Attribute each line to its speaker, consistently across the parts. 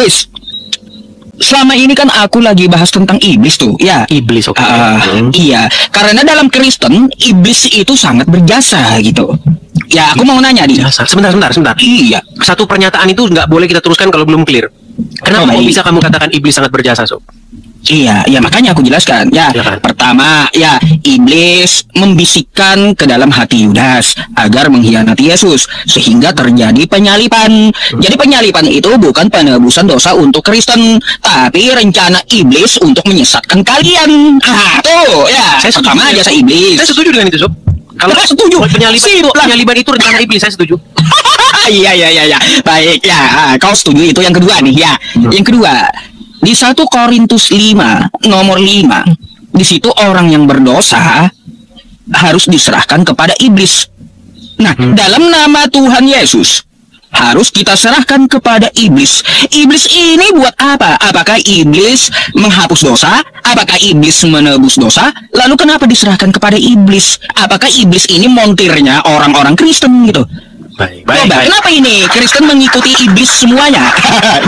Speaker 1: Des, selama ini kan aku lagi bahas tentang iblis tuh, ya.
Speaker 2: Iblis, oke.
Speaker 1: Iya, karena dalam Kristen iblis itu sangat berjasa gitu. Ya, aku mau nanya nih.
Speaker 2: Jasa. Sebentar.
Speaker 1: Iya.
Speaker 2: Satu pernyataan itu nggak boleh kita teruskan kalau belum clear. Kenapa kok
Speaker 1: baik.
Speaker 2: bisa kamu katakan iblis sangat berjasa, Sob?
Speaker 1: Iya, ya makanya aku jelaskan. Ya,
Speaker 2: Silakan.
Speaker 1: pertama, ya iblis membisikkan ke dalam hati Yudas agar mengkhianati Yesus sehingga terjadi penyalipan. Jadi penyalipan itu bukan penebusan dosa untuk Kristen, tapi rencana iblis untuk menyesatkan kalian. Tuh, ya.
Speaker 2: Saya setuju
Speaker 1: Pertama
Speaker 2: dengan
Speaker 1: jasa
Speaker 2: itu.
Speaker 1: iblis.
Speaker 2: Saya setuju dengan itu, Sob. Kalau
Speaker 1: Saya setuju.
Speaker 2: penyaliban itu rencana iblis, saya setuju.
Speaker 1: Iya. Baik, ya. Kau setuju itu yang kedua nih, ya. Yang kedua, di 1 Korintus 5, nomor 5, di situ orang yang berdosa harus diserahkan kepada iblis. Nah, dalam nama Tuhan Yesus harus kita serahkan kepada iblis. Iblis ini buat apa? Apakah iblis menghapus dosa? Apakah iblis menebus dosa? Lalu kenapa diserahkan kepada iblis? Apakah iblis ini montirnya orang-orang Kristen gitu?
Speaker 2: Baik.
Speaker 1: Kenapa ini Kristen mengikuti iblis semuanya?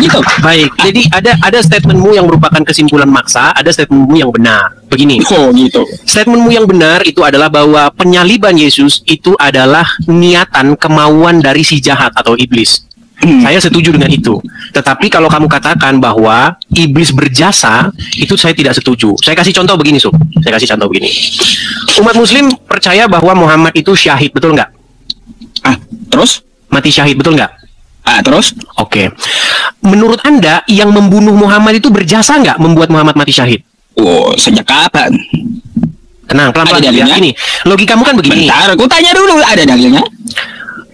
Speaker 1: Gitu.
Speaker 2: Baik, jadi ada statementmu yang merupakan kesimpulan maksa, ada statementmu yang benar. Begini,
Speaker 1: Oh, gitu.
Speaker 2: statementmu yang benar itu adalah bahwa penyaliban Yesus itu adalah niatan kemauan dari si jahat atau iblis. Saya setuju dengan itu. Tetapi kalau kamu katakan bahwa iblis berjasa, itu saya tidak setuju. Saya kasih contoh begini, Sob. Saya kasih contoh begini. Umat Muslim percaya bahwa Muhammad itu syahid, betul nggak?
Speaker 1: Terus?
Speaker 2: Mati syahid, betul nggak?
Speaker 1: Terus?
Speaker 2: Oke. Menurut Anda, yang membunuh Muhammad itu berjasa nggak membuat Muhammad mati syahid?
Speaker 1: Oh, sejak kapan?
Speaker 2: Tenang, pelan-pelan
Speaker 1: Ada
Speaker 2: ya.
Speaker 1: dalilnya?
Speaker 2: Ini, logikamu kan begini.
Speaker 1: Bentar, aku tanya dulu, ada dalilnya?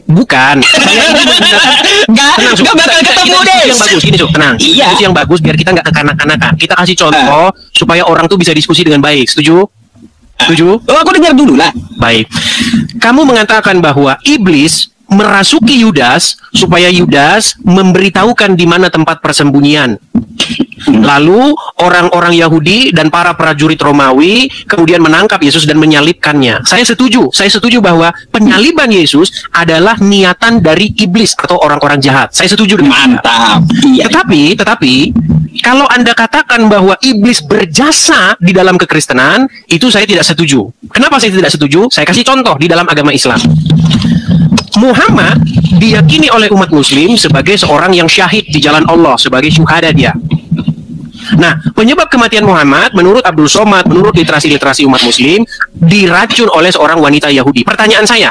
Speaker 2: Bukan. Saya ini menggunakan... Tenang, Sob.
Speaker 1: Nggak bakal
Speaker 2: Kita
Speaker 1: ketemu,
Speaker 2: diskusi
Speaker 1: Des.
Speaker 2: yang bagus. Gini, Sob, tenang.
Speaker 1: Iya.
Speaker 2: Diskusi yang bagus biar kita nggak kekanak-kanakan. Kita kasih contoh supaya orang tuh bisa diskusi dengan baik. Setuju? Setuju?
Speaker 1: Oh, aku dengar dulu lah.
Speaker 2: Baik. Kamu mengatakan bahwa iblis merasuki Yudas supaya Yudas memberitahukan di mana tempat persembunyian. Lalu orang-orang Yahudi dan para prajurit Romawi kemudian menangkap Yesus dan menyalibkannya. Saya setuju bahwa penyaliban Yesus adalah niatan dari iblis atau orang-orang jahat. Saya setuju dengan Anda.
Speaker 1: Mantap. Iya.
Speaker 2: Tetapi kalau Anda katakan bahwa iblis berjasa di dalam kekristenan, itu saya tidak setuju. Kenapa saya tidak setuju? Saya kasih contoh di dalam agama Islam. Muhammad diyakini oleh umat muslim sebagai seorang yang syahid di jalan Allah, sebagai syuhada dia. Nah, penyebab kematian Muhammad menurut Abdul Somad, menurut literasi-literasi umat muslim, diracun oleh seorang wanita Yahudi. Pertanyaan saya,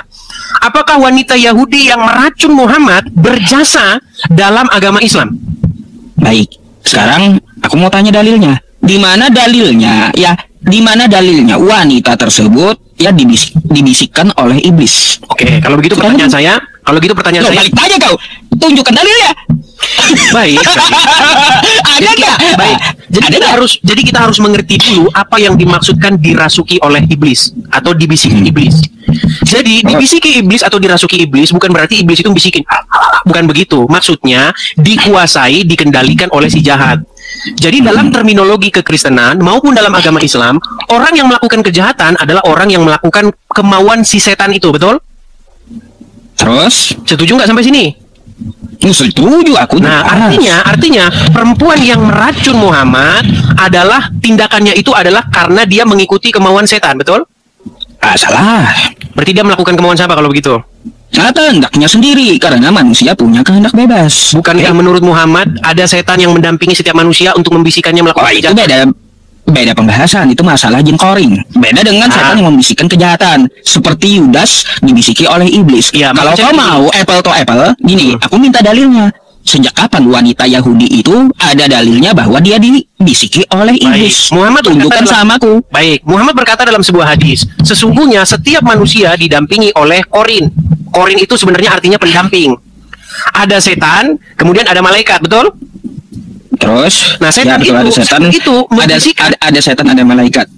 Speaker 2: apakah wanita Yahudi yang meracun Muhammad berjasa dalam agama Islam?
Speaker 1: Baik. Sekarang aku mau tanya dalilnya. Di mana dalilnya? Ya, di mana dalilnya wanita tersebut ya dibisikkan oleh iblis?
Speaker 2: Oke, kalau begitu pertanyaan saya,
Speaker 1: Loh, balik tanya kau. Tunjukkan dalilnya.
Speaker 2: Baik.
Speaker 1: Ada nggak?
Speaker 2: Baik. Jadi kita harus mengerti dulu apa yang dimaksudkan dirasuki oleh iblis atau dibisiki iblis. Jadi dibisiki iblis atau dirasuki iblis bukan berarti iblis itu bisikin. Bukan begitu. Maksudnya dikuasai, dikendalikan oleh si jahat. Jadi dalam terminologi kekristenan maupun dalam agama Islam, orang yang melakukan kejahatan adalah orang yang melakukan kemauan si setan itu, betul?
Speaker 1: Terus?
Speaker 2: Setuju nggak sampai sini?
Speaker 1: Setuju aku.
Speaker 2: Nah, artinya perempuan yang meracun Muhammad adalah tindakannya itu adalah karena dia mengikuti kemauan setan, betul?
Speaker 1: Salah.
Speaker 2: Berarti dia melakukan kemauan siapa kalau begitu?
Speaker 1: Kehendaknya sendiri, karena manusia punya kehendak bebas.
Speaker 2: Bukankah menurut Muhammad ada setan yang mendampingi setiap manusia untuk membisikannya melakukan
Speaker 1: itu
Speaker 2: kejahatan?
Speaker 1: beda pembahasan. Itu masalah jin koring. Beda dengan setan yang membisikkan kejahatan, seperti Yudas dibisiki oleh iblis.
Speaker 2: Ya,
Speaker 1: kalau kau mau apple to apple, gini, aku minta dalilnya. Sejak kapan wanita Yahudi itu ada dalilnya bahwa dia dibisiki oleh iblis?
Speaker 2: Muhammad
Speaker 1: tunjukkan samaku.
Speaker 2: Baik, Muhammad berkata dalam sebuah hadis, sesungguhnya setiap manusia didampingi oleh korin. Korin itu sebenarnya artinya pendamping. Ada setan, kemudian ada malaikat, betul?
Speaker 1: Terus,
Speaker 2: nah setan
Speaker 1: ya,
Speaker 2: itu,
Speaker 1: ada setan, ada malaikat.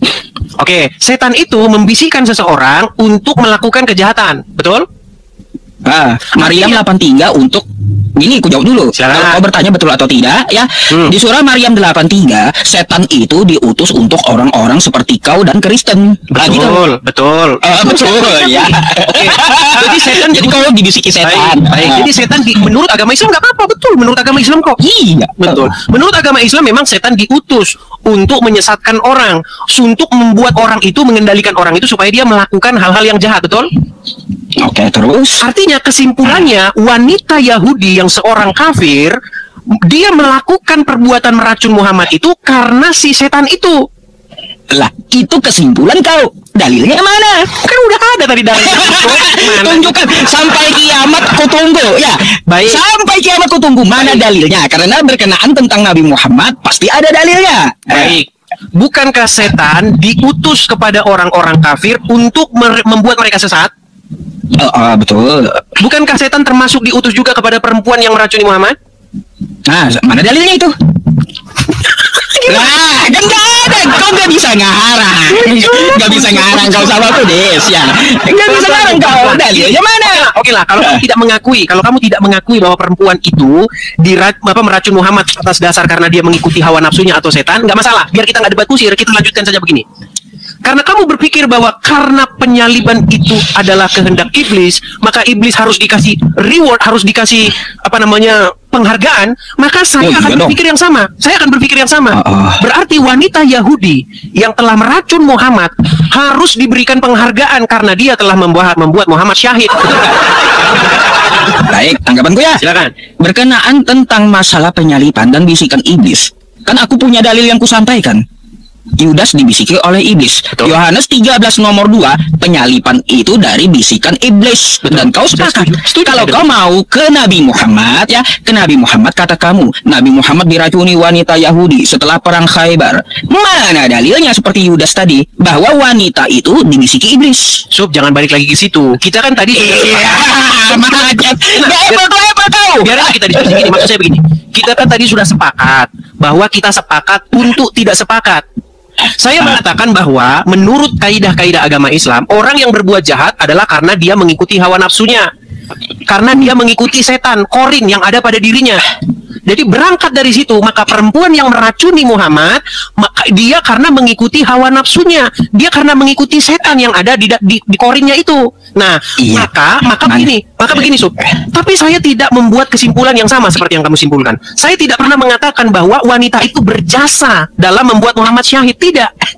Speaker 2: Oke, setan itu membisikkan seseorang untuk melakukan kejahatan, betul?
Speaker 1: Maryam 83 untuk Gini, aku jawab dulu.
Speaker 2: Silakan.
Speaker 1: Kalau kau bertanya betul atau tidak, ya. Di surah Maryam 83, setan itu diutus untuk orang-orang seperti kau dan Kristen.
Speaker 2: Betul, betul.
Speaker 1: Betul, ya.
Speaker 2: Oke. Jadi setan
Speaker 1: Jadi kau dibisiki setan.
Speaker 2: Baik. Jadi setan menurut agama Islam nggak apa-apa, betul. Menurut agama Islam kok.
Speaker 1: Iya,
Speaker 2: Betul. Menurut agama Islam memang setan diutus untuk menyesatkan orang, untuk membuat orang itu, mengendalikan orang itu supaya dia melakukan hal-hal yang jahat, betul?
Speaker 1: Oke, terus.
Speaker 2: Artinya kesimpulannya wanita Yahudi yang seorang kafir, dia melakukan perbuatan meracun Muhammad itu karena si setan itu.
Speaker 1: Lah, itu kesimpulan kau. Dalilnya mana?
Speaker 2: Kan udah ada tadi dalilnya.
Speaker 1: Tunjukkan sampai kiamat ku tunggu, ya.
Speaker 2: Baik.
Speaker 1: Sampai kiamat ku tunggu mana dalilnya? Karena berkenaan tentang Nabi Muhammad pasti ada dalilnya.
Speaker 2: Baik. Bukankah setan diutus kepada orang-orang kafir untuk membuat mereka sesat?
Speaker 1: Betul.
Speaker 2: Bukankah setan termasuk diutus juga kepada perempuan yang meracuni Muhammad?
Speaker 1: Nah, mana dalilnya itu? Nah, kan nggak ada. Kau nggak bisa ngarang. Nggak bisa ngarang kau sama aku, Des, ya. Nggak bisa ngarang kau. Dalilnya mana?
Speaker 2: Oke lah, kalau kamu tidak mengakui bahwa perempuan itu meracun Muhammad atas dasar karena dia mengikuti hawa nafsunya atau setan, nggak masalah. Biar kita nggak debat kusir, kita lanjutkan saja begini. Karena kamu berpikir bahwa karena penyaliban itu adalah kehendak iblis, maka iblis harus dikasih reward, harus dikasih penghargaan, maka saya akan berpikir yang sama. Saya akan berpikir yang sama. Berarti wanita Yahudi yang telah meracun Muhammad harus diberikan penghargaan karena dia telah membuat Muhammad syahid.
Speaker 1: Baik, tanggapanku ya.
Speaker 2: Silakan.
Speaker 1: Berkenaan tentang masalah penyalipan dan bisikan iblis, kan aku punya dalil yang kusampaikan. Yudas dibisiki oleh iblis.
Speaker 2: Betul.
Speaker 1: Yohanes 13 nomor 2, penyalipan itu dari bisikan iblis.
Speaker 2: Betul.
Speaker 1: Dan kau sepakat.
Speaker 2: Setuju.
Speaker 1: Kalau kau mau ke Nabi Muhammad, ya, ke Nabi Muhammad, kata kamu, Nabi Muhammad diracuni wanita Yahudi setelah perang Khaybar. Mana dalilnya seperti Yudas tadi bahwa wanita itu dibisiki iblis?
Speaker 2: Sob, jangan balik lagi ke situ. Kita kan tadi biar kita diskusi gini. Maksud saya begini. Kita kan tadi sudah sepakat bahwa kita sepakat untuk tidak sepakat. Saya mengatakan bahwa menurut kaidah-kaidah agama Islam, orang yang berbuat jahat adalah karena dia mengikuti hawa nafsunya. Karena dia mengikuti setan, korin yang ada pada dirinya. Jadi berangkat dari situ, maka perempuan yang meracuni Muhammad, maka dia karena mengikuti hawa nafsunya. Dia karena mengikuti setan yang ada di korinnya itu. Nah,
Speaker 1: iya.
Speaker 2: maka begini, Sob. Tapi saya tidak membuat kesimpulan yang sama seperti yang kamu simpulkan. Saya tidak pernah mengatakan bahwa wanita itu berjasa dalam membuat Muhammad syahid. Tidak.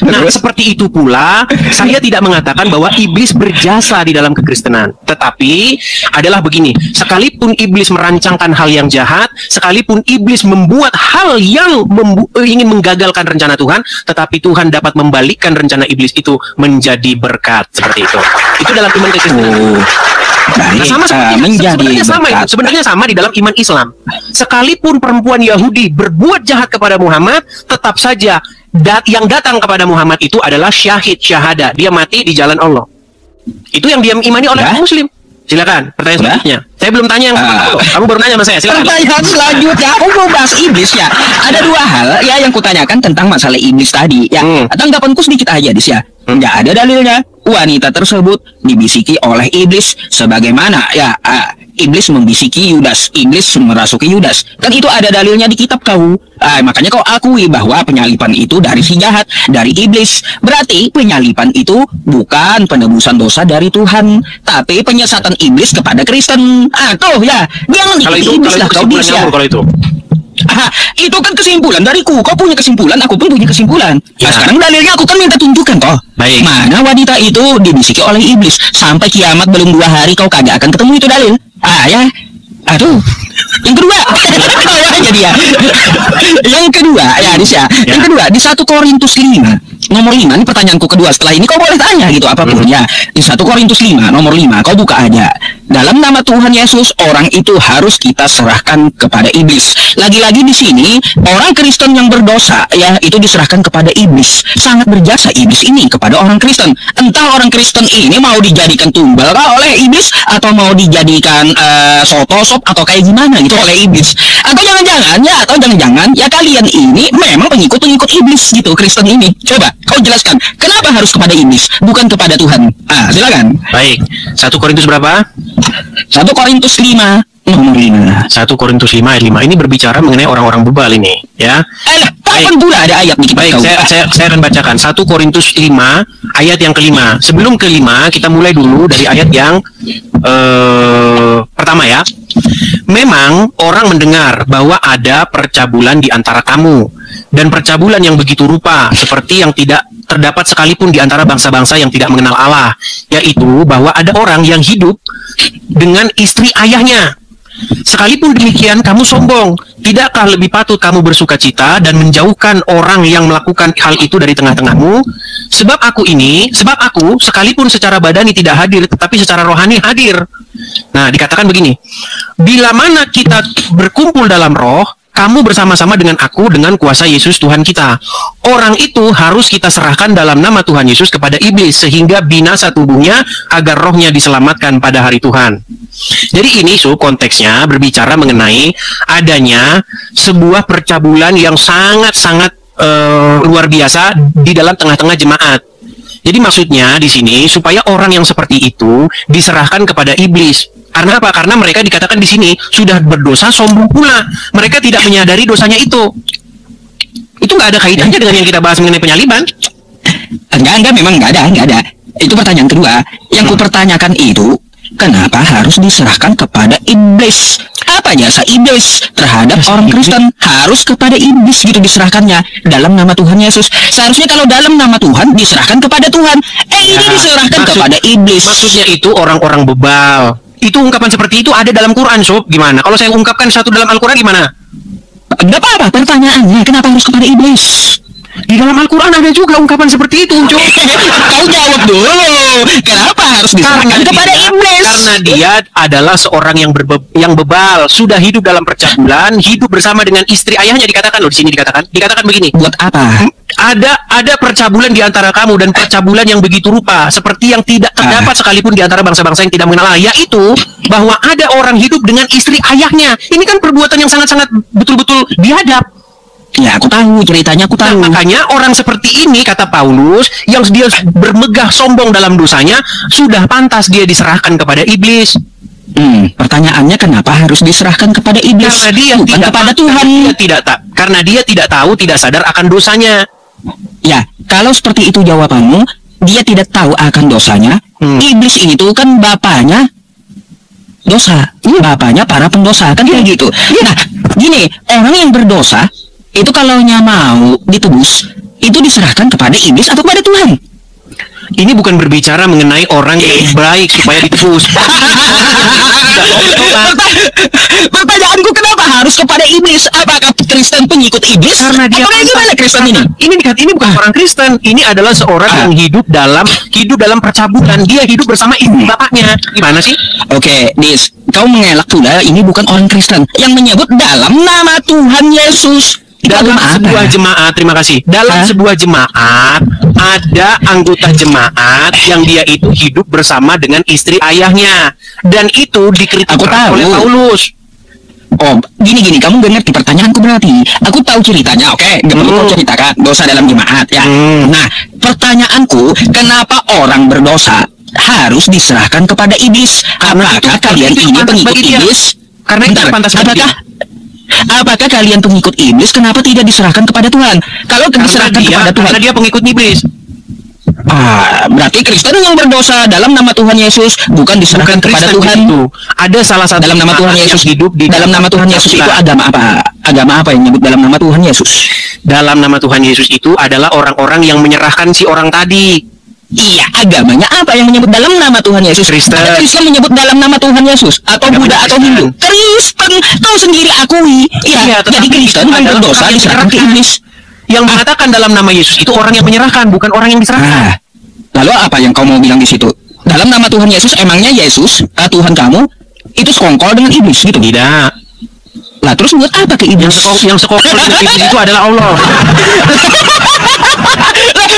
Speaker 2: Nah, seperti itu pula, saya tidak mengatakan bahwa iblis berjasa di dalam kekristenan. Tetapi, adalah begini, sekalipun iblis merancangkan hal yang jahat, sekalipun iblis membuat hal yang ingin menggagalkan rencana Tuhan, tetapi Tuhan dapat membalikkan rencana iblis itu menjadi berkat. Seperti itu. Itu dalam iman kekristenan. Nah, sama sebenarnya sama di dalam iman Islam. Sekalipun perempuan Yahudi berbuat jahat kepada Muhammad, tetap saja yang datang kepada Muhammad itu adalah syahid, syahada. Dia mati di jalan Allah. Itu yang dia imani oleh Muslim. Silakan, pertanyaan selanjutnya. Saya belum tanya yang kamu baru nanya sama saya. Silakan.
Speaker 1: Pertanyaan selanjutnya, aku mau bahas iblis ya. Ada dua hal ya yang kutanyakan tentang masalah iblis tadi. Ya, tanggapanku sedikit aja, Dis ya. Nggak ada dalilnya. Wanita tersebut dibisiki oleh iblis sebagaimana ya iblis membisiki Yudas, iblis merasuki Yudas. Kan itu ada dalilnya di kitab kau. Makanya kau akui bahwa penyalipan itu dari si jahat, dari iblis. Berarti penyalipan itu bukan penebusan dosa dari Tuhan, tapi penyesatan iblis kepada Kristen. Tuh ya, jangan ikuti iblis lah kau, Dis ya.
Speaker 2: Kalau itu.
Speaker 1: Itu kan kesimpulan dariku. Kau punya kesimpulan, aku pun punya kesimpulan.
Speaker 2: Ya.
Speaker 1: Nah, sekarang dalilnya aku kan minta tunjukkan toh.
Speaker 2: Baik.
Speaker 1: Mana wanita itu dibisiki oleh iblis sampai kiamat belum 2 hari kau kagak akan ketemu itu dalil. Ya. Aduh. Yang kedua, jadi ya. Yang kedua, ya Dis ya. Yang kedua di 1 Korintus 5 nomor 5, ini pertanyaanku kedua. Setelah ini kau boleh tanya gitu apapun ya. Di 1 Korintus 5 nomor 5 kau buka aja. Dalam nama Tuhan Yesus, orang itu harus kita serahkan kepada iblis. Lagi-lagi di sini, orang Kristen yang berdosa, ya, itu diserahkan kepada iblis. Sangat berjasa iblis ini kepada orang Kristen. Entah orang Kristen ini mau dijadikan tumbal oleh iblis, atau mau dijadikan sop atau kayak gimana gitu oleh iblis. Atau jangan-jangan, ya kalian ini memang pengikut-pengikut iblis gitu, Kristen ini. Coba, kau jelaskan, kenapa harus kepada iblis, bukan kepada Tuhan? Silakan.
Speaker 2: Baik. 1 Korintus berapa?
Speaker 1: 1 Korintus 5 Nomor 5.
Speaker 2: 1 Korintus 5 ayat 5. Ini berbicara mengenai orang-orang bebal ini, ya.
Speaker 1: Kapan pula ada ayat nih kita
Speaker 2: Baik,
Speaker 1: tahu?
Speaker 2: saya akan bacakan 1 Korintus 5 ayat yang kelima. Sebelum kelima, kita mulai dulu dari ayat yang pertama ya. Memang orang mendengar bahwa ada percabulan di antara kamu, dan percabulan yang begitu rupa seperti yang tidak terdapat sekalipun di antara bangsa-bangsa yang tidak mengenal Allah, yaitu bahwa ada orang yang hidup dengan istri ayahnya. Sekalipun demikian kamu sombong. Tidakkah lebih patut kamu bersuka cita dan menjauhkan orang yang melakukan hal itu dari tengah-tengahmu? Sebab aku sekalipun secara badani tidak hadir, tetapi secara rohani hadir. Nah, dikatakan begini, bila mana kita berkumpul dalam roh, kamu bersama-sama dengan aku dengan kuasa Yesus Tuhan kita. Orang itu harus kita serahkan dalam nama Tuhan Yesus kepada iblis, sehingga binasa tubuhnya agar rohnya diselamatkan pada hari Tuhan. Jadi ini konteksnya berbicara mengenai adanya sebuah percabulan yang sangat-sangat luar biasa di dalam tengah-tengah jemaat. Jadi maksudnya di sini supaya orang yang seperti itu diserahkan kepada iblis. Karena apa? Karena mereka dikatakan di sini sudah berdosa, sombong pula. Mereka tidak menyadari dosanya itu. Itu nggak ada kaitannya dengan yang kita bahas mengenai penyaliban.
Speaker 1: Enggak, memang enggak ada. Itu pertanyaan kedua. Yang kupertanyakan itu, kenapa harus diserahkan kepada iblis? Apa jasa iblis terhadap orang Kristen? Harus kepada iblis gitu diserahkannya dalam nama Tuhan Yesus. Seharusnya kalau dalam nama Tuhan diserahkan kepada Tuhan. Ini diserahkan kepada iblis.
Speaker 2: Maksudnya itu orang-orang bebal. Itu ungkapan seperti itu ada dalam Quran, Sob. Gimana? Kalau saya ungkapkan satu dalam Al-Quran gimana?
Speaker 1: Enggak apa-apa, pertanyaannya kenapa harus kepada iblis?
Speaker 2: Di dalam Al-Quran ada juga ungkapan seperti itu, Sob.
Speaker 1: Kau jawab dulu. Kenapa harus diserahkan kepada iblis?
Speaker 2: Karena dia adalah seorang yang bebal, sudah hidup dalam percabulan, hidup bersama dengan istri ayahnya, dikatakan loh di sini dikatakan begini.
Speaker 1: Buat apa?
Speaker 2: Ada percabulan di antara kamu, dan percabulan yang begitu rupa seperti yang tidak terdapat sekalipun di antara bangsa-bangsa yang tidak mengenal Allah, yaitu bahwa ada orang hidup dengan istri ayahnya. Ini kan perbuatan yang sangat-sangat betul-betul biadab.
Speaker 1: Ya, aku tahu ceritanya, aku tahu.
Speaker 2: Nah, makanya orang seperti ini, kata Paulus, yang dia bermegah sombong dalam dosanya, sudah pantas dia diserahkan kepada iblis.
Speaker 1: Pertanyaannya kenapa harus diserahkan kepada iblis?
Speaker 2: Karena dia
Speaker 1: bukan
Speaker 2: tidak
Speaker 1: kepada Tuhan.
Speaker 2: Karena dia tidak tahu, tidak sadar akan dosanya.
Speaker 1: Ya, kalau seperti itu jawabanmu, dia tidak tahu akan dosanya. Iblis itu kan bapaknya dosa. Bapaknya para pendosa, kan kayak gitu. Nah, gini, orang yang berdosa itu kalau mau ditebus, itu diserahkan kepada iblis atau kepada Tuhan?
Speaker 2: Ini bukan berbicara mengenai orang yang baik supaya ditebus.
Speaker 1: Pertanyaanku, kenapa harus kepada iblis? Apakah Kristen pengikut iblis?
Speaker 2: Karena dia
Speaker 1: gimana Kristen ini?
Speaker 2: Ini bukan orang Kristen. Ini adalah seorang yang hidup dalam percabulan. Dia hidup bersama ibu bapaknya. Gimana sih?
Speaker 1: Oke, Dis, kau mengelak pula. Ini bukan orang Kristen yang menyebut dalam nama Tuhan Yesus.
Speaker 2: Dalam sebuah jemaat, terima kasih. Dalam sebuah jemaat ada anggota jemaat yang dia itu hidup bersama dengan istri ayahnya, dan itu dikritik oleh Paulus.
Speaker 1: Oh, gini, kamu gak ngerti pertanyaanku berarti. Aku tahu ceritanya, oke? Gak perlu kau ceritakan dosa dalam jemaat, ya. Nah, pertanyaanku, kenapa orang berdosa harus diserahkan kepada iblis? Apakah kalian ini pengikut iblis?
Speaker 2: Karena itu pantas bagi dia.
Speaker 1: Apakah kalian pengikut iblis? Kenapa tidak diserahkan kepada Tuhan? Kalau diserahkan kepada Tuhan,
Speaker 2: karena dia pengikut iblis.
Speaker 1: Berarti Kristen yang berdosa dalam nama Tuhan Yesus bukan diserahkan kepada Tuhan.
Speaker 2: Itu ada salah satu
Speaker 1: dalam nama Tuhan Yesus
Speaker 2: hidup di
Speaker 1: dalam nama Tuhan Yesus itu agama apa? Agama apa yang menyebut dalam nama Tuhan Yesus?
Speaker 2: Dalam nama Tuhan Yesus itu adalah orang-orang yang menyerahkan si orang tadi.
Speaker 1: Iya, agamanya apa yang menyebut dalam nama Tuhan Yesus?
Speaker 2: Kristen.
Speaker 1: Ada Kristen menyebut dalam nama Tuhan Yesus atau Buddha atau Hindu? Kristen, kau sendiri akui. Iya, jadi Kristen yang berdosa diserahkan ke iblis.
Speaker 2: Yang mengatakan dalam nama Yesus itu orang yang menyerahkan, bukan orang yang diserahkan.
Speaker 1: Lalu apa yang kau mau bilang di situ? Dalam nama Tuhan Yesus, emangnya Yesus, Tuhan kamu, itu sekongkol dengan iblis gitu?
Speaker 2: Tidak.
Speaker 1: Lah terus buat apa ke iblis?
Speaker 2: Yang sekongkol dengan iblis itu adalah Allah.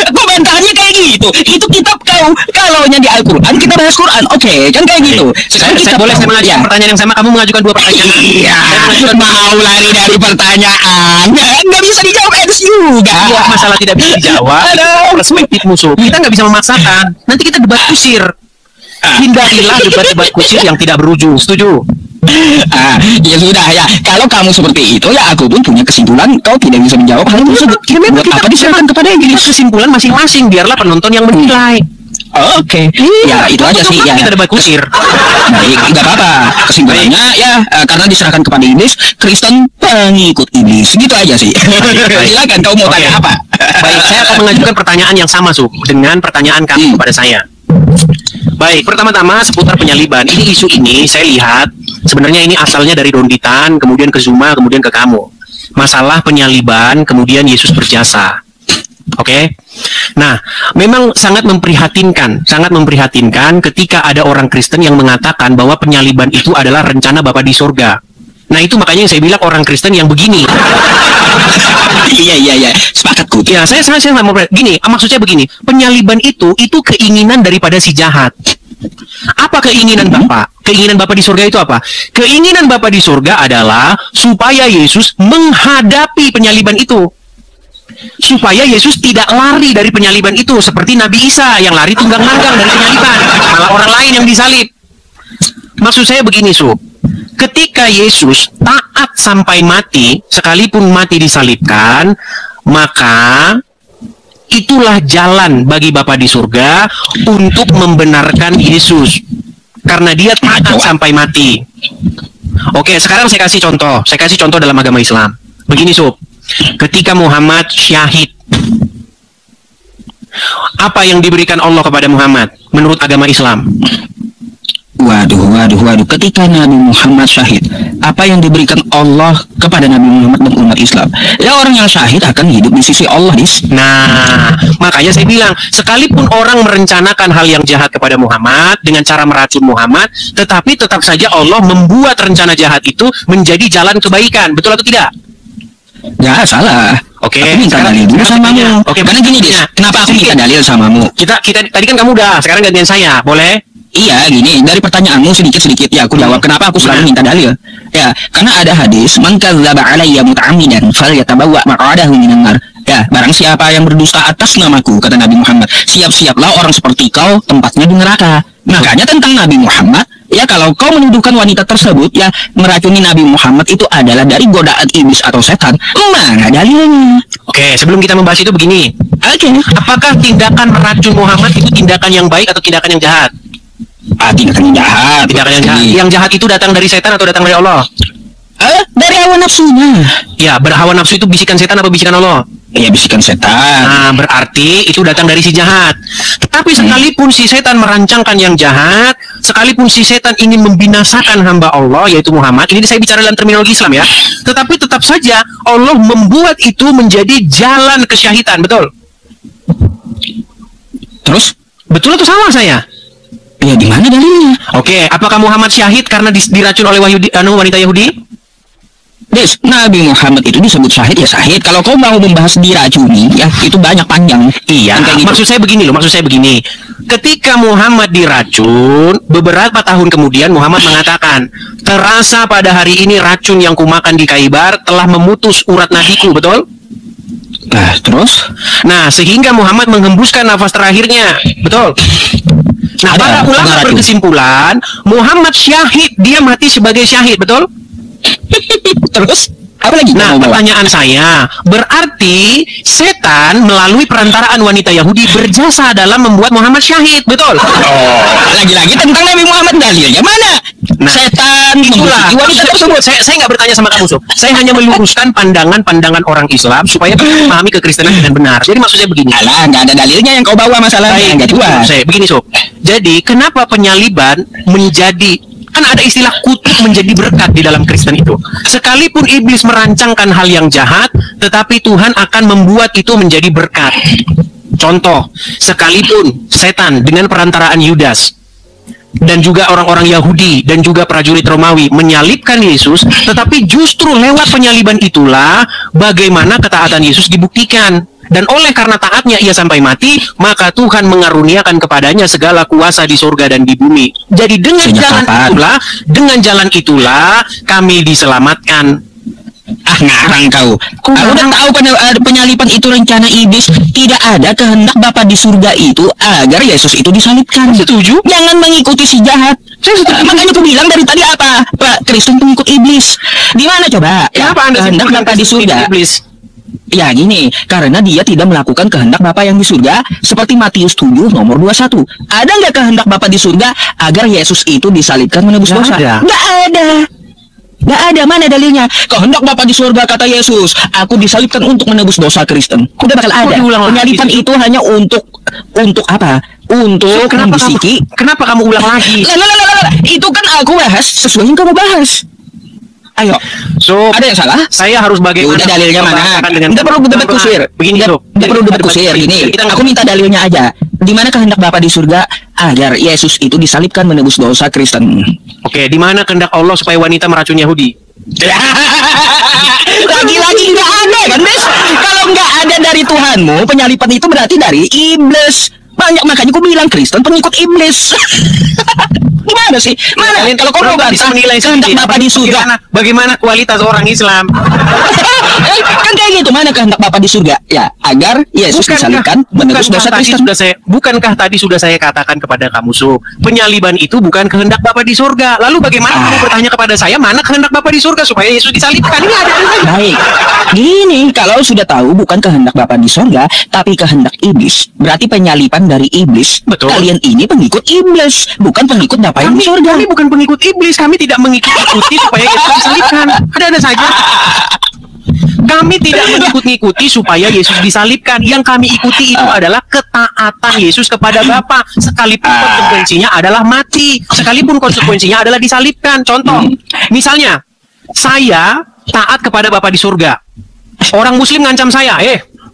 Speaker 1: Komentarnya kayak gitu. Itu kitab kau. Kalaunya di Al-Quran, kita bahas Quran. Oke, kan kayak gitu.
Speaker 2: Saya mengajukan pertanyaan yang sama. Kamu mengajukan dua pertanyaan.
Speaker 1: Iya. Mau lari dari pertanyaan. Nggak bisa dijawab Eds juga.
Speaker 2: Masalah tidak bisa dijawab. Perspektif musuh. Kita nggak bisa memaksakan. Nanti kita debat kusir. Hindarilah debat-debat kusir yang tidak berujung. Setuju?
Speaker 1: Ya sudah ya. Kalau kamu seperti itu ya aku pun punya kesimpulan kau tidak bisa menjawab hal tersebut. Buat apa diserahkan kepada Iblis?
Speaker 2: Kesimpulan masing-masing, biarlah penonton yang menilai.
Speaker 1: Oke, ya itu aja sih ya.
Speaker 2: Kita debat kusir.
Speaker 1: Baik, nggak apa-apa. Kesimpulannya ya karena diserahkan kepada iblis, Kristen pengikut iblis. Gitu aja sih. Silakan kau mau tanya apa?
Speaker 2: Baik, saya akan mengajukan pertanyaan yang sama, Sub, dengan pertanyaan kamu kepada saya. Baik, pertama-tama seputar penyaliban. Ini isu ini saya lihat sebenarnya ini asalnya dari Donditan, kemudian ke Zuma, kemudian ke kamu. Masalah penyaliban, kemudian Yesus berjasa. Oke. Nah, memang sangat memprihatinkan ketika ada orang Kristen yang mengatakan bahwa penyaliban itu adalah rencana Bapa di surga. Nah, itu makanya yang saya bilang orang Kristen yang begini.
Speaker 1: Iya, sepakat ku.
Speaker 2: Ya, saya nggak mau gini. Maksudnya begini, penyaliban itu keinginan daripada si jahat. Apa keinginan Bapa? Keinginan Bapa di surga itu apa? Keinginan Bapa di surga adalah supaya Yesus menghadapi penyaliban itu. Supaya Yesus tidak lari dari penyaliban itu seperti Nabi Isa yang lari tunggang-langgang dari penyaliban, malah orang lain yang disalib. Maksud saya begini, Sub. Ketika Yesus taat sampai mati, sekalipun mati disalibkan, maka itulah jalan bagi Bapa di surga untuk membenarkan Yesus. Karena dia taat sampai mati. Oke, sekarang saya kasih contoh. Saya kasih contoh dalam agama Islam. Begini, Sub. Ketika Muhammad syahid, apa yang diberikan Allah kepada Muhammad menurut agama Islam?
Speaker 1: Waduh. Ketika Nabi Muhammad syahid, apa yang diberikan Allah kepada Nabi Muhammad dan umat Islam? Ya, orang yang syahid akan hidup di sisi Allah, Dis.
Speaker 2: Nah, makanya saya bilang, sekalipun orang merencanakan hal yang jahat kepada Muhammad dengan cara meracun Muhammad, tetapi tetap saja Allah membuat rencana jahat itu menjadi jalan kebaikan. Betul atau tidak?
Speaker 1: Ya, salah.
Speaker 2: Oke,
Speaker 1: aku minta dalil dulu samamu.
Speaker 2: Oke,
Speaker 1: karena gini, Dis. Kenapa aku minta dalil samamu?
Speaker 2: Kita tadi kan kamu udah, sekarang gantian saya. Boleh?
Speaker 1: Iya, gini, dari pertanyaanmu sedikit-sedikit ya aku jawab kenapa aku selalu minta dalil. Ya, karena ada hadis, "Man kadzdzaba 'alayya muta'ammidan falyatabawwa maq'adahu minan nar." Ya, barang siapa yang berdusta atas namaku, kata Nabi Muhammad, siap-siaplah orang seperti kau tempatnya di neraka. Makanya tentang Nabi Muhammad, ya kalau kau menuduhkan wanita tersebut ya meracuni Nabi Muhammad itu adalah dari godaan iblis atau setan, mana dalilnya?
Speaker 2: Oke, sebelum kita membahas itu begini.
Speaker 1: Oke.
Speaker 2: Apakah tindakan meracun Muhammad itu tindakan yang baik atau tindakan yang jahat?
Speaker 1: Tindakan yang jahat.
Speaker 2: Tindakan yang jahat. Yang jahat itu datang dari setan atau datang dari Allah?
Speaker 1: Dari hawa nafsunya.
Speaker 2: Ya, berhawa nafsu itu bisikan setan apa bisikan Allah?
Speaker 1: Ya, bisikan setan.
Speaker 2: Nah, berarti itu datang dari si jahat. Tetapi sekalipun si setan merancangkan yang jahat, sekalipun si setan ingin membinasakan hamba Allah, yaitu Muhammad, ini saya bicara dalam terminologi Islam ya, tetapi tetap saja Allah membuat itu menjadi jalan kesyahidan, betul?
Speaker 1: Terus?
Speaker 2: Betul atau salah saya?
Speaker 1: Ya, di mana dalilnya?
Speaker 2: Oke, apakah Muhammad syahid karena diracun oleh wanita Yahudi?
Speaker 1: Des, Nabi Muhammad itu disebut syahid ya syahid. Kalau kau mau membahas diracuni, ya itu banyak panjang.
Speaker 2: Iya, gitu. Maksud saya begini. Ketika Muhammad diracun, beberapa tahun kemudian Muhammad mengatakan, terasa pada hari ini racun yang kumakan di Khaibar telah memutus urat nadiku, betul?
Speaker 1: Nah, terus?
Speaker 2: Nah, sehingga Muhammad menghembuskan nafas terakhirnya, betul? Nah, para ulama berkesimpulan, Muhammad syahid, dia mati sebagai syahid, betul?
Speaker 1: Terus? Apa lagi?
Speaker 2: Nah, pertanyaan saya, berarti setan melalui perantaraan wanita Yahudi berjasa dalam membuat Muhammad syahid, betul?
Speaker 1: Lagi-lagi tentang Nabi Muhammad dalilnya mana?
Speaker 2: Nah,
Speaker 1: setan
Speaker 2: itulah wanita tersebut. Saya nggak bertanya sama kamu, Sob. Saya hanya meluruskan pandangan-pandangan orang Islam supaya kita memahami kekristenan dengan benar. Jadi maksud saya begini.
Speaker 1: Alah, nggak ada dalilnya yang kau bawa masalahnya.
Speaker 2: Baik, saya begini, Sob. Jadi, kenapa penyaliban menjadi, kan ada istilah kutuk menjadi berkat di dalam Kristen itu. Sekalipun iblis merancangkan hal yang jahat, tetapi Tuhan akan membuat itu menjadi berkat. Contoh, sekalipun setan dengan perantaraan Yudas dan juga orang-orang Yahudi dan juga prajurit Romawi menyalibkan Yesus, tetapi justru lewat penyaliban itulah bagaimana ketaatan Yesus dibuktikan. Dan oleh karena taatnya ia sampai mati, maka Tuhan mengaruniakan kepadanya segala kuasa di surga dan di bumi. Jadi dengan jalan itulah kami diselamatkan.
Speaker 1: Ngarang kau. Udah tahu penyaliban itu rencana iblis. Tidak ada kehendak Bapa di surga itu agar Yesus itu disalibkan.
Speaker 2: Setuju?
Speaker 1: Jangan mengikuti si jahat. Makanya aku bilang dari tadi apa? Kristen pengikut iblis. Di mana coba?
Speaker 2: Kenapa Anda
Speaker 1: kehendak
Speaker 2: simpulkan
Speaker 1: Bapa di
Speaker 2: Kristen
Speaker 1: surga?
Speaker 2: pengikut iblis?
Speaker 1: Ya gini, karena dia tidak melakukan kehendak Bapa yang di surga, seperti Matius 7 nomor 21. Ada nggak kehendak Bapa di surga agar Yesus itu disalibkan menebus
Speaker 2: Nggak
Speaker 1: dosa?
Speaker 2: ada.
Speaker 1: Nggak ada. Nggak ada, mana dalilnya? Kehendak Bapa di surga, kata Yesus, aku disalibkan untuk menebus dosa Kristen. Udah bakal ada.
Speaker 2: diulang lagi
Speaker 1: Penyaliban
Speaker 2: sih?
Speaker 1: itu hanya untuk apa? Untuk membisiki.
Speaker 2: Kenapa kamu ulang lagi?
Speaker 1: Lah, itu kan aku bahas sesuai yang kamu bahas. Ayo,
Speaker 2: So,
Speaker 1: ada yang salah?
Speaker 2: saya harus bagaimana?
Speaker 1: Udah dalilnya mana?
Speaker 2: membahasakan dengan
Speaker 1: Nggak perlu debat kusir.
Speaker 2: Begini,
Speaker 1: Nggak
Speaker 2: Sob.
Speaker 1: perlu debat kusir. Gini, aku minta dalilnya aja. Di mana kehendak Bapa di surga agar Yesus itu disalibkan menebus dosa Kristen?
Speaker 2: Oke, di mana kehendak Allah supaya wanita meracun Yahudi?
Speaker 1: Lagi-lagi nggak ada kan, Bes? Kalau nggak ada dari Tuhanmu, penyalipan itu berarti dari iblis. Banyak, makanya aku bilang Kristen pengikut iblis. Gimana sih? Mana? Kalau kau mau
Speaker 2: bisa
Speaker 1: bantah
Speaker 2: menilai
Speaker 1: kehendak
Speaker 2: sendiri,
Speaker 1: Bapa di surga,
Speaker 2: bagaimana kualitas orang Islam?
Speaker 1: kan kayak gitu. Mana kehendak Bapa di surga? Ya, agar Yesus disalibkan menebus dosa Kristen.
Speaker 2: Bukankah tadi sudah saya katakan kepada kamu, so, penyaliban itu bukan kehendak Bapa di surga. Lalu bagaimana kamu bertanya kepada saya mana kehendak Bapa di surga supaya Yesus disalibkan? Ini ada lagi.
Speaker 1: Baik, gini, kalau sudah tahu bukan kehendak Bapa di surga, tapi kehendak iblis, berarti penyalipan dari iblis.
Speaker 2: Betul.
Speaker 1: Kalian ini pengikut iblis, bukan pengikut Bapa yang di surga.
Speaker 2: Kami bukan pengikut iblis, kami tidak mengikuti supaya Yesus disalibkan. Ada saja. Kami tidak mengikuti supaya Yesus disalibkan. Yang kami ikuti itu adalah ketaatan Yesus kepada Bapa. Sekalipun konsekuensinya adalah mati, sekalipun konsekuensinya adalah disalibkan. Contoh, misalnya saya taat kepada Bapa di surga. Orang Muslim ngancam saya,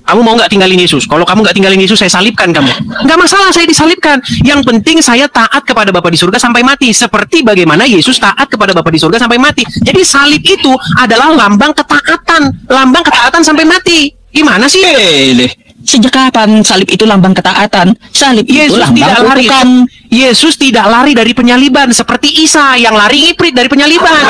Speaker 2: kamu mau nggak tinggalin Yesus? Kalau kamu nggak tinggalin Yesus, saya salibkan kamu. Nggak masalah, saya disalibkan. Yang penting saya taat kepada Bapa di surga sampai mati. Seperti bagaimana Yesus taat kepada Bapa di surga sampai mati. Jadi salib itu adalah lambang ketaatan sampai mati. Gimana sih?
Speaker 1: Sejak kapan salib itu lambang ketaatan? Salib itu lambang kutukan.
Speaker 2: Yesus tidak lari dari penyaliban seperti Isa yang lari iprit dari penyaliban.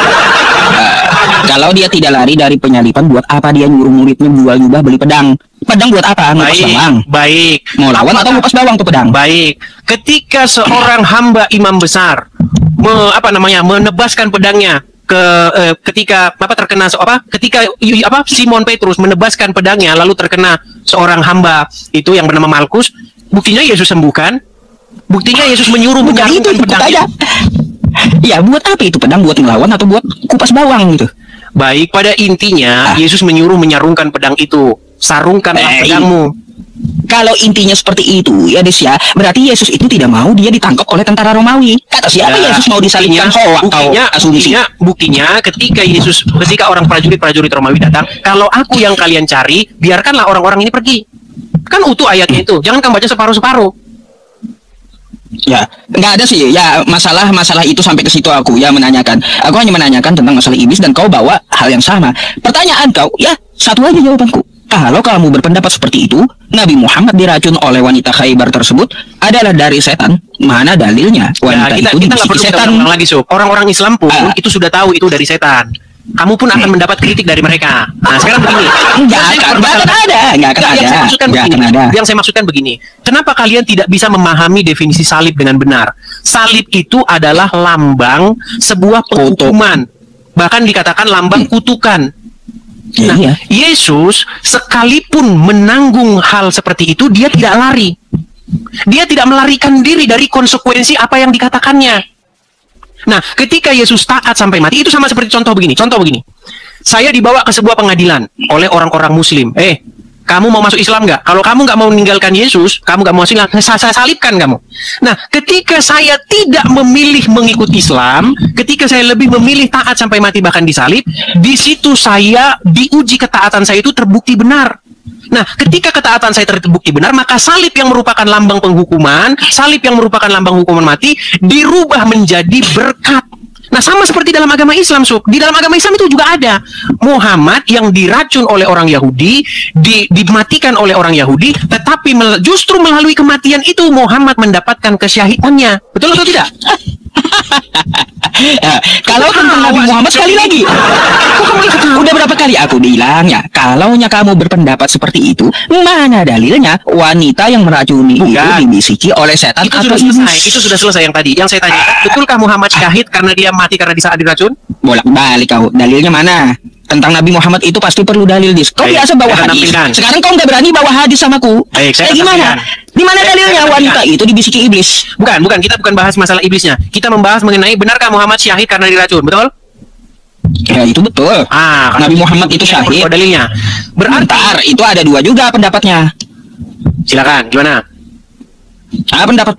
Speaker 1: Kalau dia tidak lari dari penyaliban, buat apa dia nyuruh muridnya jual jubah beli pedang? Pedang buat apa? Ngupas bawang.
Speaker 2: Baik.
Speaker 1: Mau lawan atau ngupas bawang tuh pedang?
Speaker 2: Baik. Ketika seorang hamba imam besar menebaskan pedangnya ketika Simon Petrus menebaskan pedangnya lalu terkena seorang hamba itu yang bernama Malkus, buktinya Yesus sembuhkan. Buktinya Yesus menyuruh menyarungkan pedangnya.
Speaker 1: Ya, buat apa itu pedang? Buat ngelawan atau buat kupas bawang gitu?
Speaker 2: Baik, pada intinya Yesus menyuruh menyarungkan pedang itu. Sarungkanlah pedangmu.
Speaker 1: Kalau intinya seperti itu, ya Des ya, berarti Yesus itu tidak mau dia ditangkap oleh tentara Romawi. Kata siapa Yesus mau disalibkan?
Speaker 2: Buktinya ketika orang prajurit Romawi datang, kalau aku yang kalian cari, biarkanlah orang-orang ini pergi. Kan utuh ayatnya itu. Jangan kamu baca separuh-separuh.
Speaker 1: Ya, nggak ada sih. Ya, masalah itu sampai ke situ aku ya menanyakan. Aku hanya menanyakan tentang masalah iblis dan kau bawa hal yang sama. Pertanyaan kau, ya satu aja jawabanku. Kalau kamu berpendapat seperti itu, Nabi Muhammad diracun oleh wanita Khaybar tersebut adalah dari setan. Mana dalilnya? Wanita itu dibisiki setan.
Speaker 2: Lagi, Sob. Orang-orang Islam pun itu sudah tahu itu dari setan. Kamu pun akan mendapat kritik dari mereka. Nah, sekarang begini.
Speaker 1: Nggak akan ada.
Speaker 2: Yang saya maksudkan begini. Kenapa kalian tidak bisa memahami definisi salib dengan benar? Salib itu adalah lambang sebuah penghukuman. Bahkan dikatakan lambang kutukan. Nah, Yesus sekalipun menanggung hal seperti itu, dia tidak lari. Dia tidak melarikan diri dari konsekuensi apa yang dikatakannya. Nah, ketika Yesus taat sampai mati, itu sama seperti contoh begini. Saya dibawa ke sebuah pengadilan oleh orang-orang Muslim. Kamu mau masuk Islam nggak? Kalau kamu nggak mau meninggalkan Yesus, kamu nggak mau masuk Islam, saya salibkan kamu. Nah, ketika saya tidak memilih mengikuti Islam, ketika saya lebih memilih taat sampai mati bahkan disalib, di situ saya diuji ketaatan saya itu terbukti benar. Nah, ketika ketaatan saya terbukti benar, maka salib yang merupakan lambang penghukuman, salib yang merupakan lambang hukuman mati, dirubah menjadi berkat. Nah, sama seperti dalam agama Islam, Sob. Di dalam agama Islam itu juga ada. Muhammad yang diracun oleh orang Yahudi, dimatikan oleh orang Yahudi, tetapi justru melalui kematian itu Muhammad mendapatkan kesyahidannya. Betul atau tidak?
Speaker 1: Kalau tentang Nabi Muhammad sekali lagi, udah berapa kali aku bilang ya, kalaunya kamu berpendapat seperti itu, mana dalilnya wanita yang meracuni itu dibisiki oleh setan?
Speaker 2: Itu sudah selesai yang tadi. Yang saya tanya, betulkah Muhammad syahid karena dia mati karena diracun?
Speaker 1: bolak-balik kau. Dalilnya mana? Tentang Nabi Muhammad itu pasti perlu dalil, Dis. Kau
Speaker 2: Baik,
Speaker 1: biasa bawa
Speaker 2: saya
Speaker 1: hadis.
Speaker 2: tampilkan.
Speaker 1: Sekarang kau nggak berani bawa hadis samaku.
Speaker 2: Baik, saya
Speaker 1: Gimana?
Speaker 2: tampilkan.
Speaker 1: Di mana
Speaker 2: Saya
Speaker 1: dalilnya
Speaker 2: tampilkan.
Speaker 1: wanita itu dibisiki iblis?
Speaker 2: Bukan, kita bukan bahas masalah iblisnya. Kita membahas mengenai benarkah Muhammad syahid karena diracun, betul?
Speaker 1: Ya itu betul. Nabi Muhammad itu syahid.
Speaker 2: Dalilnya. Berarti
Speaker 1: Bentar, itu ada dua juga pendapatnya.
Speaker 2: silakan, gimana?
Speaker 1: Pendapat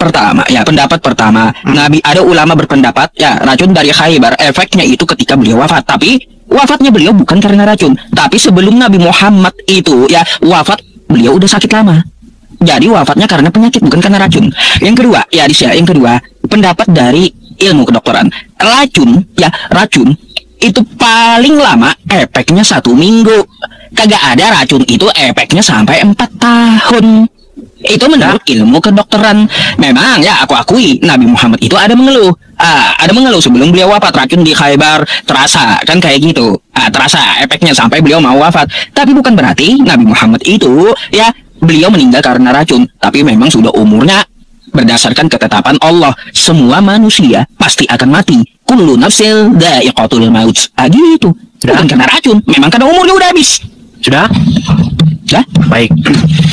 Speaker 1: pertama, Nabi, ada ulama berpendapat ya racun dari Khaybar efeknya itu ketika beliau wafat, tapi wafatnya beliau bukan karena racun, tapi sebelum Nabi Muhammad itu ya wafat beliau udah sakit lama, jadi wafatnya karena penyakit bukan karena racun. Yang kedua pendapat dari ilmu kedokteran, racun itu paling lama efeknya 1 minggu, kagak ada racun itu efeknya sampai 4 tahun. Itu menurut ilmu kedokteran. Memang ya aku akui Nabi Muhammad itu ada mengeluh sebelum beliau wafat, racun di Khaybar terasa kan kayak gitu, terasa efeknya sampai beliau mau wafat. Tapi bukan berarti Nabi Muhammad itu ya beliau meninggal karena racun, tapi memang sudah umurnya berdasarkan ketetapan Allah semua manusia pasti akan mati. Kullu nafsin dha'iqatul maut. Gitu. Bukan karena racun, memang karena umurnya udah habis.
Speaker 2: Sudah? Baik.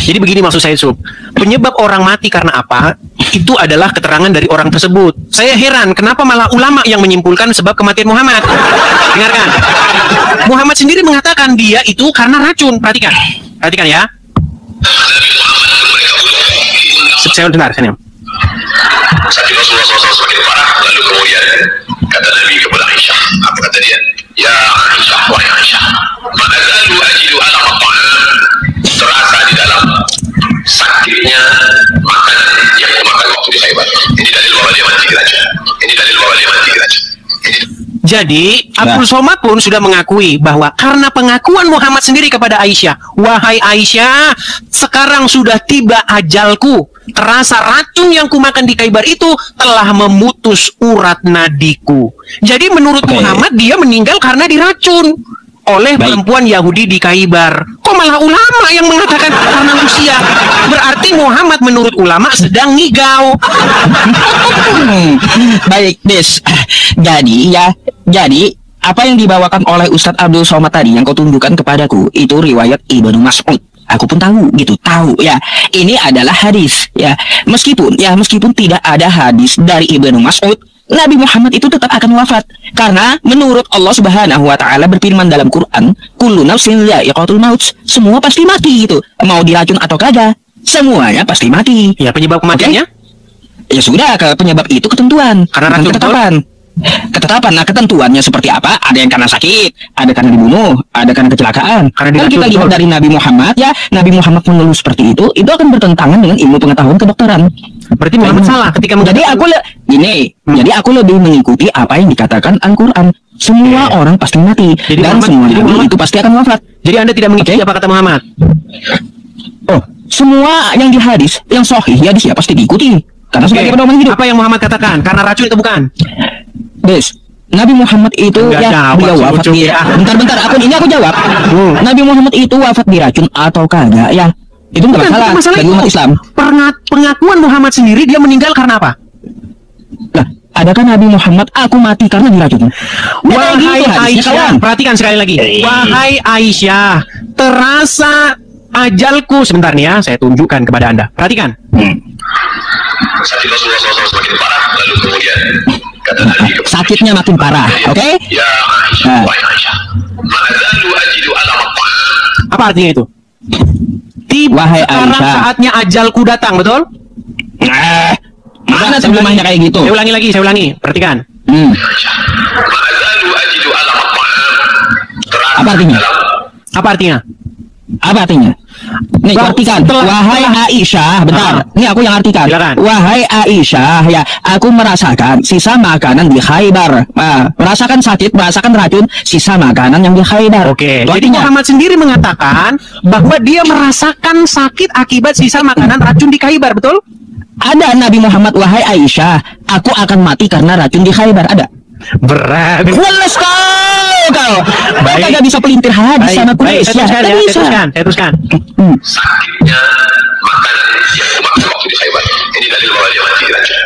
Speaker 2: Jadi begini maksud saya, Sub. Penyebab orang mati karena apa? Itu adalah keterangan dari orang tersebut. Saya heran kenapa malah ulama yang menyimpulkan sebab kematian Muhammad. Dengarkan. Muhammad sendiri mengatakan dia itu karena racun. Perhatikan ya. Sebentar.
Speaker 3: Sakit Rasulullah SAW semakin parah, lalu kemudian kata Nabi kepada Aisyah, apa kata dia? Ya Aisyah, wahai Aisyah, ma'azalu ajidu ala maqam, terasa di dalam sakitnya makanan yang dimakan waktu di Khaybar. Ini dalil bahwa dia mati geracun.
Speaker 2: Jadi Abdul Somad pun sudah mengakui bahwa karena pengakuan Muhammad sendiri kepada Aisyah, wahai Aisyah, sekarang sudah tiba ajalku. Terasa racun yang kumakan di Khaybar itu telah memutus urat nadiku. Jadi menurut Muhammad dia meninggal karena diracun oleh perempuan Yahudi di Khaybar. Kok malah ulama yang mengatakan karena usia? Berarti Muhammad menurut ulama sedang ngigau.
Speaker 1: Baik, Des. Jadi apa yang dibawakan oleh Ustadz Abdul Somad tadi yang kau tunjukkan kepadaku itu riwayat Ibnu Mas'ud. Aku pun tahu ya. Ini adalah hadis ya. Meskipun tidak ada hadis dari Ibnu Mas'ud, Nabi Muhammad itu tetap akan wafat karena menurut Allah Subhanahu wa taala berfirman dalam Quran, kullu nafsin dha'iqatul maut. Semua pasti mati gitu. Mau diracun atau kagak, semuanya pasti mati.
Speaker 2: Ya, penyebab kematiannya?
Speaker 1: Ya sudah, penyebab itu ketentuan,
Speaker 2: karena racun,
Speaker 1: ketetapan. Nah, ketentuannya seperti apa? Ada yang karena sakit, ada karena dibunuh, ada karena kecelakaan. Kalau kita lihat dari Nabi Muhammad, ya Nabi Muhammad mengeluh seperti itu akan bertentangan dengan ilmu pengetahuan kedokteran.
Speaker 2: Berarti Muhammad salah ketika
Speaker 1: jadi aku lebih mengikuti apa yang dikatakan Al-Quran. Semua orang pasti mati dan semua nabi itu pasti akan wafat.
Speaker 2: Jadi Anda tidak mengikuti apa kata Muhammad?
Speaker 1: Oh, semua yang di hadis, yang sahih hadis ya pasti diikuti. Karena sebagai pedoman hidup.
Speaker 2: Apa yang Muhammad katakan? Karena racun itu bukan?
Speaker 1: Des, Nabi Muhammad itu beliau wafat di bentar aku jawab. Nabi Muhammad itu wafat diracun atau kagak ya? Itu bukan masalah bagi umat Islam.
Speaker 2: Pengakuan Muhammad sendiri dia meninggal karena apa?
Speaker 1: Nah, adakah Nabi Muhammad aku mati karena diracun?
Speaker 2: Wahai Aisyah, perhatikan sekali lagi. Wahai Aisyah, terasa ajalku. Sebentar nih ya, saya tunjukkan kepada Anda. Perhatikan.
Speaker 3: Sakit Rasulullah SAW semakin parah, lalu kemudian kata Nabi
Speaker 1: sakitnya makin parah, oke?
Speaker 3: Ya Aisyah, wahai Aisyah, ma'azalu ajidu ala maqam.
Speaker 2: Apa artinya itu?
Speaker 1: Wahai
Speaker 2: Aisyah, saatnya ajalku datang, betul?
Speaker 1: Mana terjemahnya kayak gitu?
Speaker 2: Saya ulangi. Perhatikan.
Speaker 3: Ma'azalu ajidu ala maqam.
Speaker 2: Apa artinya?
Speaker 1: Nih, artikan. Wahai Aisyah, bentar. Ini aku yang artikan. Wahai Aisyah, ya, aku merasakan sisa makanan di Khaybar. Merasakan sakit, merasakan racun, sisa makanan yang di Khaybar.
Speaker 2: Oke. Jadi Muhammad sendiri mengatakan bahwa dia merasakan sakit akibat sisa makanan racun di Khaybar, betul?
Speaker 1: Ada Nabi Muhammad, wahai Aisyah, aku akan mati karena racun di Khaybar. Ada.
Speaker 2: Berat.
Speaker 1: Wallace kau. Baik. Gak bisa pelintir hadis sama Quraisy.
Speaker 2: Saya teruskan.
Speaker 3: Sakitnya makanan yang dimakan waktu di Khaybar. Ini dalil bahwa dia mati diracun.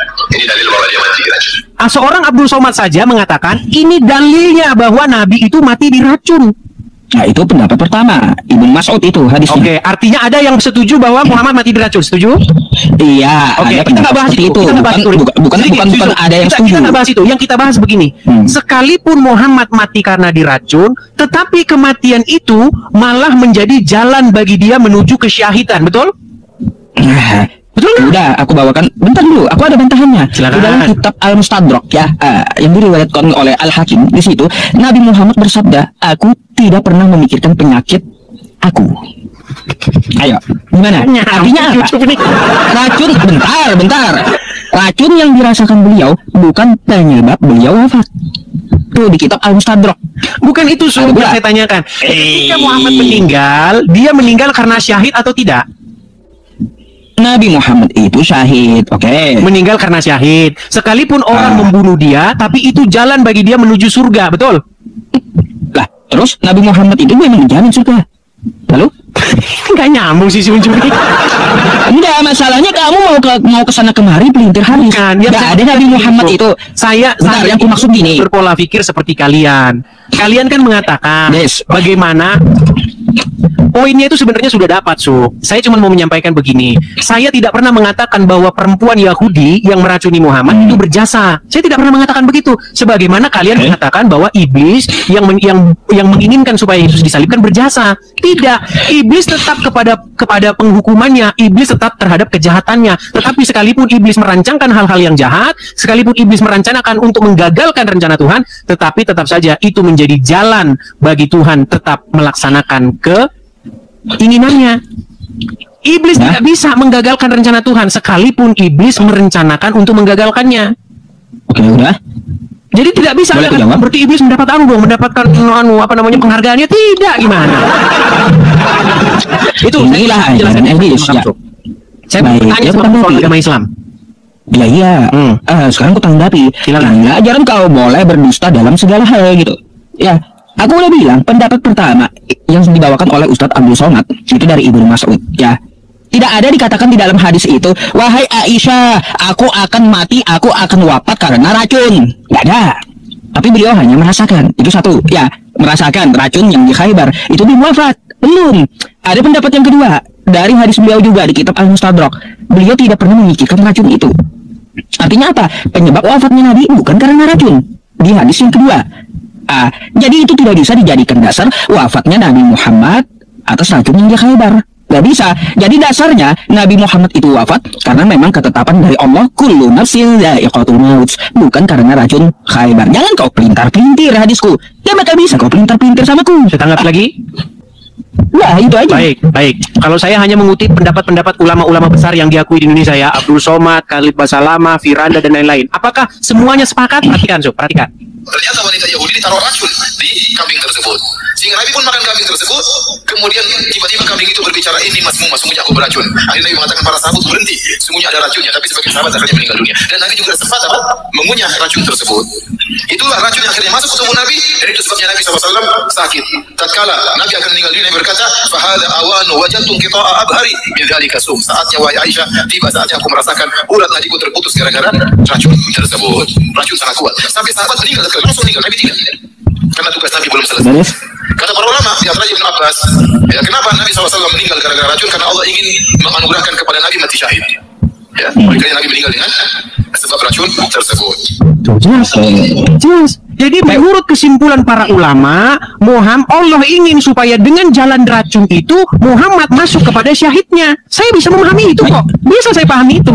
Speaker 3: dia mati diracun.
Speaker 2: Seorang Abdul Somad saja mengatakan ini dalilnya bahwa Nabi itu mati diracun.
Speaker 1: Nah, itu pendapat pertama Ibnu Mas'ud itu hadisnya.
Speaker 2: Oke, artinya ada yang setuju bahwa Muhammad mati diracun, setuju?
Speaker 1: Iya,
Speaker 2: Oke,
Speaker 1: ada
Speaker 2: kita nggak bahas
Speaker 1: seperti
Speaker 2: itu. Kita nggak bahas itu.
Speaker 1: Bukan ada yang setuju.
Speaker 2: Kita nggak bahas itu. Yang kita bahas begini. Sekalipun Muhammad mati karena diracun, tetapi kematian itu malah menjadi jalan bagi dia menuju kesyahidan, betul?
Speaker 1: Nah,
Speaker 2: Betul nggak?
Speaker 1: udah, aku bawakan. Bentar dulu, aku ada bantahannya.
Speaker 2: Silakan.
Speaker 1: Di dalam kitab Al-Mustadrak ya, yang diriwayatkan oleh Al-Hakim, di situ Nabi Muhammad bersabda, "Aku tidak pernah memikirkan penyakit aku." Ayo, gimana? Artinya apa? Racun, bentar. Racun yang dirasakan beliau bukan penyebab beliau wafat. Tuh di kitab Al-Mustadrak.
Speaker 2: Bukan itu yang saya tanyakan. Ketika Muhammad meninggal, dia meninggal karena syahid atau tidak?
Speaker 1: Nabi Muhammad itu syahid, oke.
Speaker 2: Meninggal karena syahid. Sekalipun orang membunuh dia, tapi itu jalan bagi dia menuju surga, betul?
Speaker 1: Lah, terus Nabi Muhammad itu memang dijamin surga. Lalu?
Speaker 2: Nggak nyambung sih si Unjuk ini.
Speaker 1: Enggak, masalahnya kamu mau ke sana kemari pelintir hadis.
Speaker 2: Bukan,
Speaker 1: Nggak ada Nabi Muhammad itu.
Speaker 2: Saya
Speaker 1: yang aku maksud gini.
Speaker 2: Berpola pikir seperti kalian. Kalian kan mengatakan
Speaker 1: Yes.
Speaker 2: bagaimana poinnya itu sebenarnya sudah dapat, Su. Saya cuma mau menyampaikan begini. Saya tidak pernah mengatakan bahwa perempuan Yahudi yang meracuni Muhammad itu berjasa. Saya tidak pernah mengatakan begitu. Sebagaimana kalian mengatakan bahwa iblis yang menginginkan supaya Yesus disalibkan berjasa. Tidak. Iblis tetap kepada penghukumannya. Iblis tetap terhadap kejahatannya. Tetapi sekalipun iblis merancangkan hal-hal yang jahat, sekalipun iblis merencanakan untuk menggagalkan rencana Tuhan, tetapi tetap saja itu menjadi jalan bagi Tuhan tetap melaksanakan keinginannya. Iblis tidak bisa menggagalkan rencana Tuhan sekalipun iblis merencanakan untuk menggagalkannya.
Speaker 1: Oke, udah.
Speaker 2: Jadi tidak bisa berarti iblis mendapatkan penghargaannya tidak, gimana? Itu
Speaker 1: inilah ajaran iblis ya.
Speaker 2: Saya bertanya soal agama Islam.
Speaker 1: Iya. Sekarang aku tanggapi. Karena ajaran kau boleh berdusta dalam segala hal gitu. Ya, aku udah bilang pendapat pertama yang dibawakan oleh Ustadz Abdul Somad itu dari Ibnu Mas'ud. Ya, tidak ada dikatakan di dalam hadis itu, wahai Aisyah, aku akan mati, aku akan wafat karena racun. Nggak ada. Tapi beliau hanya merasakan. Itu satu. Ya, merasakan racun yang di Khaybar. Itu belum wafat. Belum. Ada pendapat yang kedua dari hadis beliau juga di kitab Al-Mustadrak. Beliau tidak pernah memikirkan racun itu. Artinya apa? Penyebab wafatnya Nabi bukan karena racun. Di hadis yang kedua. Jadi itu tidak bisa dijadikan dasar wafatnya Nabi Muhammad atas racun yang di Khaybar. Gak bisa. Jadi dasarnya Nabi Muhammad itu wafat karena memang ketetapan dari Allah, kullu nafsin dha'iqatul maut, bukan karena racun Khaybar. Jangan kau pelintar-pelintir hadisku. Gak bakal bisa kau pelintar-pelintir samaku.
Speaker 2: Saya tanggap lagi.
Speaker 1: Nah, itu aja.
Speaker 2: Baik. Kalau saya hanya mengutip pendapat-pendapat ulama-ulama besar yang diakui di Indonesia ya, Abdul Somad, Khalid Basalama, Firanda dan lain-lain. Apakah semuanya sepakat? Perhatikan.
Speaker 3: Ternyata wanita Yahudi ditaruh racun di kambing tersebut. Sehingga Nabi pun makan kambing tersebut. Kemudian tiba-tiba kambing itu berbicara, ini masmu, sungguhnya aku beracun. Akhirnya Nabi mengatakan para sahabat berhenti. Sungguhnya ada racunnya. Tapi sebagian sahabat akhirnya meninggal dunia. Dan Nabi juga sempat mengunyah racun tersebut. Itulah racun yang akhirnya masuk ke tubuh Nabi. Dan itu sebabnya Nabi SAW sakit. Tatkala Nabi akan meninggal dunia, Nabi berkata, fahada awanu wajantum qita'a abhari min dzalika sum. Saatnya wahai Aisyah, tiba saatnya aku merasakan urat nadiku terputus gara-gara racun tersebut. Racun sangat kuat. Sampai sahabat meninggal, langsung meninggal. Nabi tidak. Karena tugas Nabi belum selesai. Kata para ulama, di antaranya Ibnu Abbas, ya, kenapa Nabi SAW meninggal gara-gara racun? Karena Allah ingin menganugerahkan kepada Nabi mati syahid. Ya, makanya Nabi meninggal dengan sebab racun tersebut.
Speaker 2: Jelas. Jadi menurut kesimpulan para ulama, Allah ingin supaya dengan jalan racun itu Muhammad masuk kepada syahidnya. Saya bisa memahami itu kok. Bisa saya pahami itu.